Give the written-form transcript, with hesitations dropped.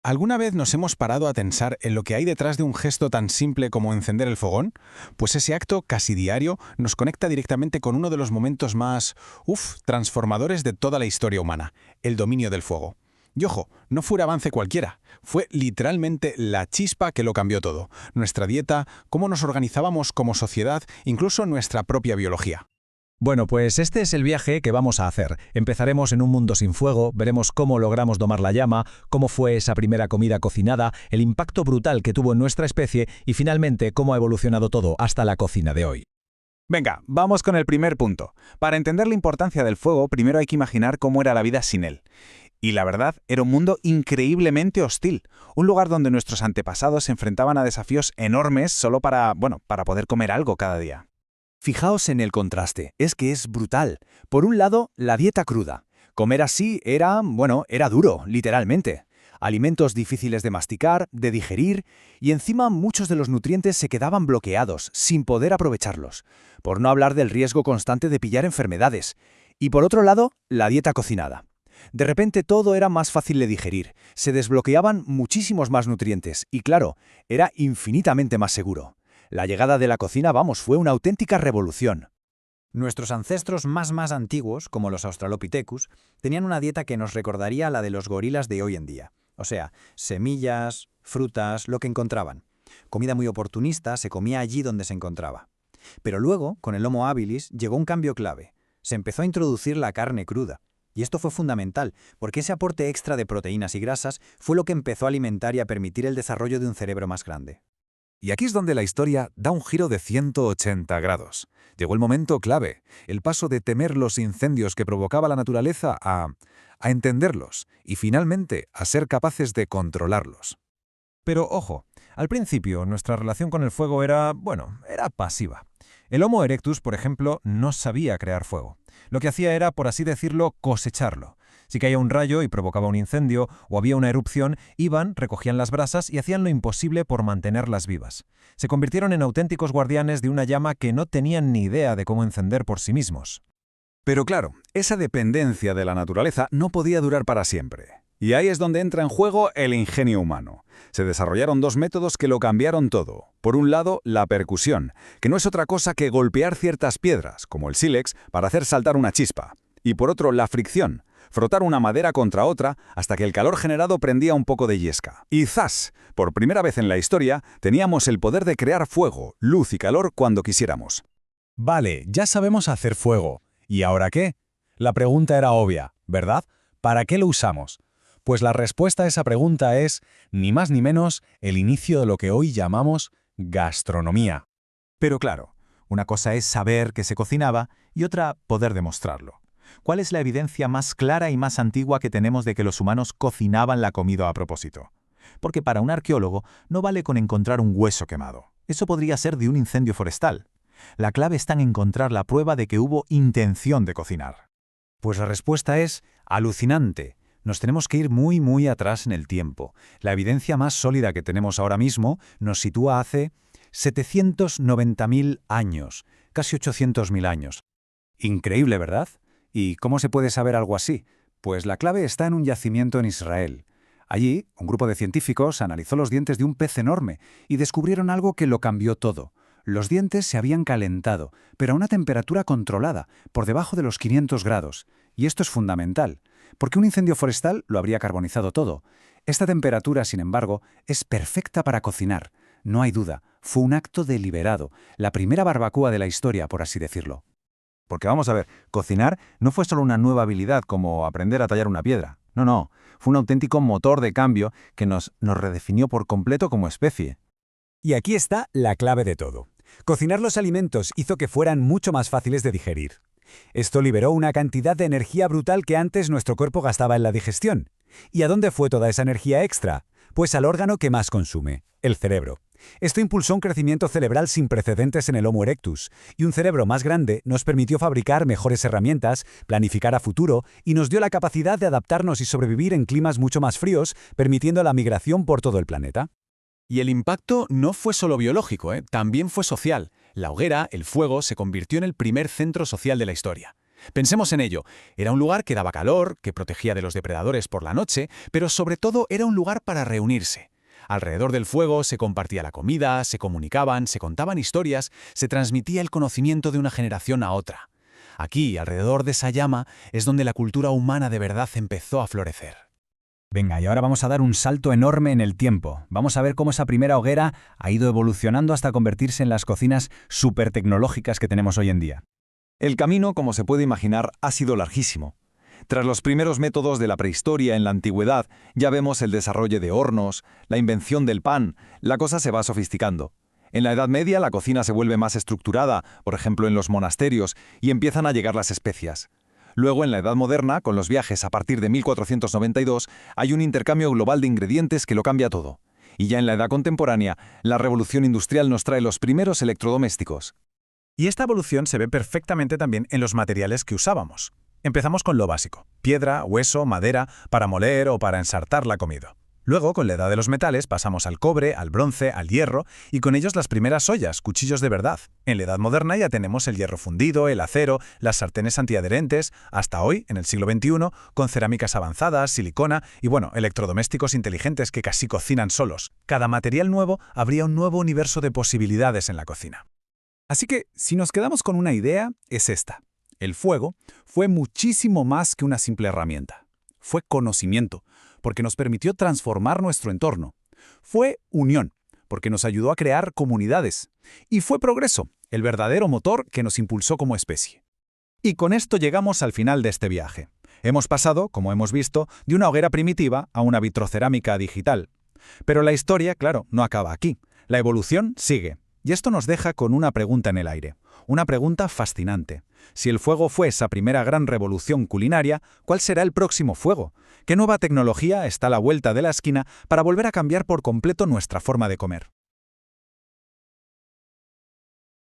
¿Alguna vez nos hemos parado a pensar en lo que hay detrás de un gesto tan simple como encender el fogón? Pues ese acto casi diario nos conecta directamente con uno de los momentos más, transformadores de toda la historia humana, el dominio del fuego. Y ojo, no fue un avance cualquiera, fue literalmente la chispa que lo cambió todo. Nuestra dieta, cómo nos organizábamos como sociedad, incluso nuestra propia biología. Bueno, pues este es el viaje que vamos a hacer. Empezaremos en un mundo sin fuego, veremos cómo logramos domar la llama, cómo fue esa primera comida cocinada, el impacto brutal que tuvo en nuestra especie y finalmente cómo ha evolucionado todo hasta la cocina de hoy. Venga, vamos con el primer punto. Para entender la importancia del fuego, primero hay que imaginar cómo era la vida sin él. Y la verdad, era un mundo increíblemente hostil, un lugar donde nuestros antepasados se enfrentaban a desafíos enormes solo para poder comer algo cada día. Fijaos en el contraste, es que es brutal. Por un lado, la dieta cruda. Comer así era duro, literalmente. Alimentos difíciles de masticar, de digerir, y encima muchos de los nutrientes se quedaban bloqueados, sin poder aprovecharlos. Por no hablar del riesgo constante de pillar enfermedades. Y por otro lado, la dieta cocinada. De repente todo era más fácil de digerir, se desbloqueaban muchísimos más nutrientes, y claro, era infinitamente más seguro. La llegada de la cocina, fue una auténtica revolución. Nuestros ancestros más antiguos, como los Australopithecus, tenían una dieta que nos recordaría a la de los gorilas de hoy en día. O sea, semillas, frutas, lo que encontraban. Comida muy oportunista, se comía allí donde se encontraba. Pero luego, con el Homo habilis, llegó un cambio clave. Se empezó a introducir la carne cruda. Y esto fue fundamental, porque ese aporte extra de proteínas y grasas fue lo que empezó a alimentar y a permitir el desarrollo de un cerebro más grande. Y aquí es donde la historia da un giro de 180 grados. Llegó el momento clave, el paso de temer los incendios que provocaba la naturaleza a entenderlos y finalmente a ser capaces de controlarlos. Pero ojo, al principio nuestra relación con el fuego era pasiva. El Homo erectus, por ejemplo, no sabía crear fuego. Lo que hacía era, por así decirlo, cosecharlo. Si caía un rayo y provocaba un incendio o había una erupción, iban, recogían las brasas y hacían lo imposible por mantenerlas vivas. Se convirtieron en auténticos guardianes de una llama que no tenían ni idea de cómo encender por sí mismos. Pero claro, esa dependencia de la naturaleza no podía durar para siempre. Y ahí es donde entra en juego el ingenio humano. Se desarrollaron dos métodos que lo cambiaron todo. Por un lado, la percusión, que no es otra cosa que golpear ciertas piedras, como el sílex, para hacer saltar una chispa. Y por otro, la fricción, frotar una madera contra otra hasta que el calor generado prendía un poco de yesca. Y ¡zas! Por primera vez en la historia, teníamos el poder de crear fuego, luz y calor cuando quisiéramos. Vale, ya sabemos hacer fuego. ¿Y ahora qué? La pregunta era obvia, ¿verdad? ¿Para qué lo usamos? Pues la respuesta a esa pregunta es, ni más ni menos, el inicio de lo que hoy llamamos gastronomía. Pero claro, una cosa es saber que se cocinaba y otra poder demostrarlo. ¿Cuál es la evidencia más clara y más antigua que tenemos de que los humanos cocinaban la comida a propósito? Porque para un arqueólogo no vale con encontrar un hueso quemado. Eso podría ser de un incendio forestal. La clave está en encontrar la prueba de que hubo intención de cocinar. Pues la respuesta es alucinante. Nos tenemos que ir muy atrás en el tiempo. La evidencia más sólida que tenemos ahora mismo nos sitúa hace 790.000 años, casi 800.000 años. Increíble, ¿verdad? ¿Y cómo se puede saber algo así? Pues la clave está en un yacimiento en Israel. Allí, un grupo de científicos analizó los dientes de un pez enorme y descubrieron algo que lo cambió todo. Los dientes se habían calentado, pero a una temperatura controlada, por debajo de los 500 grados. Y esto es fundamental, porque un incendio forestal lo habría carbonizado todo. Esta temperatura, sin embargo, es perfecta para cocinar. No hay duda, fue un acto deliberado, la primera barbacoa de la historia, por así decirlo. Porque vamos a ver, cocinar no fue solo una nueva habilidad como aprender a tallar una piedra. No, fue un auténtico motor de cambio que nos redefinió por completo como especie. Y aquí está la clave de todo. Cocinar los alimentos hizo que fueran mucho más fáciles de digerir. Esto liberó una cantidad de energía brutal que antes nuestro cuerpo gastaba en la digestión. ¿Y a dónde fue toda esa energía extra? Pues al órgano que más consume, el cerebro. Esto impulsó un crecimiento cerebral sin precedentes en el Homo erectus, y un cerebro más grande nos permitió fabricar mejores herramientas, planificar a futuro y nos dio la capacidad de adaptarnos y sobrevivir en climas mucho más fríos, permitiendo la migración por todo el planeta. Y el impacto no fue solo biológico, también fue social. La hoguera, el fuego, se convirtió en el primer centro social de la historia. Pensemos en ello. Era un lugar que daba calor, que protegía de los depredadores por la noche, pero sobre todo era un lugar para reunirse. Alrededor del fuego se compartía la comida, se comunicaban, se contaban historias, se transmitía el conocimiento de una generación a otra. Aquí, alrededor de esa llama, es donde la cultura humana de verdad empezó a florecer. Venga, y ahora vamos a dar un salto enorme en el tiempo. Vamos a ver cómo esa primera hoguera ha ido evolucionando hasta convertirse en las cocinas supertecnológicas que tenemos hoy en día. El camino, como se puede imaginar, ha sido larguísimo. Tras los primeros métodos de la prehistoria en la antigüedad, ya vemos el desarrollo de hornos, la invención del pan, la cosa se va sofisticando. En la Edad Media la cocina se vuelve más estructurada, por ejemplo en los monasterios, y empiezan a llegar las especias. Luego, en la Edad Moderna, con los viajes a partir de 1492, hay un intercambio global de ingredientes que lo cambia todo. Y ya en la Edad Contemporánea, la revolución industrial nos trae los primeros electrodomésticos. Y esta evolución se ve perfectamente también en los materiales que usábamos. Empezamos con lo básico: piedra, hueso, madera, para moler o para ensartar la comida. Luego, con la edad de los metales, pasamos al cobre, al bronce, al hierro, y con ellos las primeras ollas, cuchillos de verdad. En la Edad Moderna ya tenemos el hierro fundido, el acero, las sartenes antiadherentes, hasta hoy, en el siglo XXI, con cerámicas avanzadas, silicona y, electrodomésticos inteligentes que casi cocinan solos. Cada material nuevo abría un nuevo universo de posibilidades en la cocina. Así que, si nos quedamos con una idea, es esta. El fuego fue muchísimo más que una simple herramienta. Fue conocimiento, porque nos permitió transformar nuestro entorno. Fue unión, porque nos ayudó a crear comunidades. Y fue progreso, el verdadero motor que nos impulsó como especie. Y con esto llegamos al final de este viaje. Hemos pasado, como hemos visto, de una hoguera primitiva a una vitrocerámica digital. Pero la historia, claro, no acaba aquí. La evolución sigue. Y esto nos deja con una pregunta en el aire. Una pregunta fascinante. Si el fuego fue esa primera gran revolución culinaria, ¿cuál será el próximo fuego? ¿Qué nueva tecnología está a la vuelta de la esquina para volver a cambiar por completo nuestra forma de comer?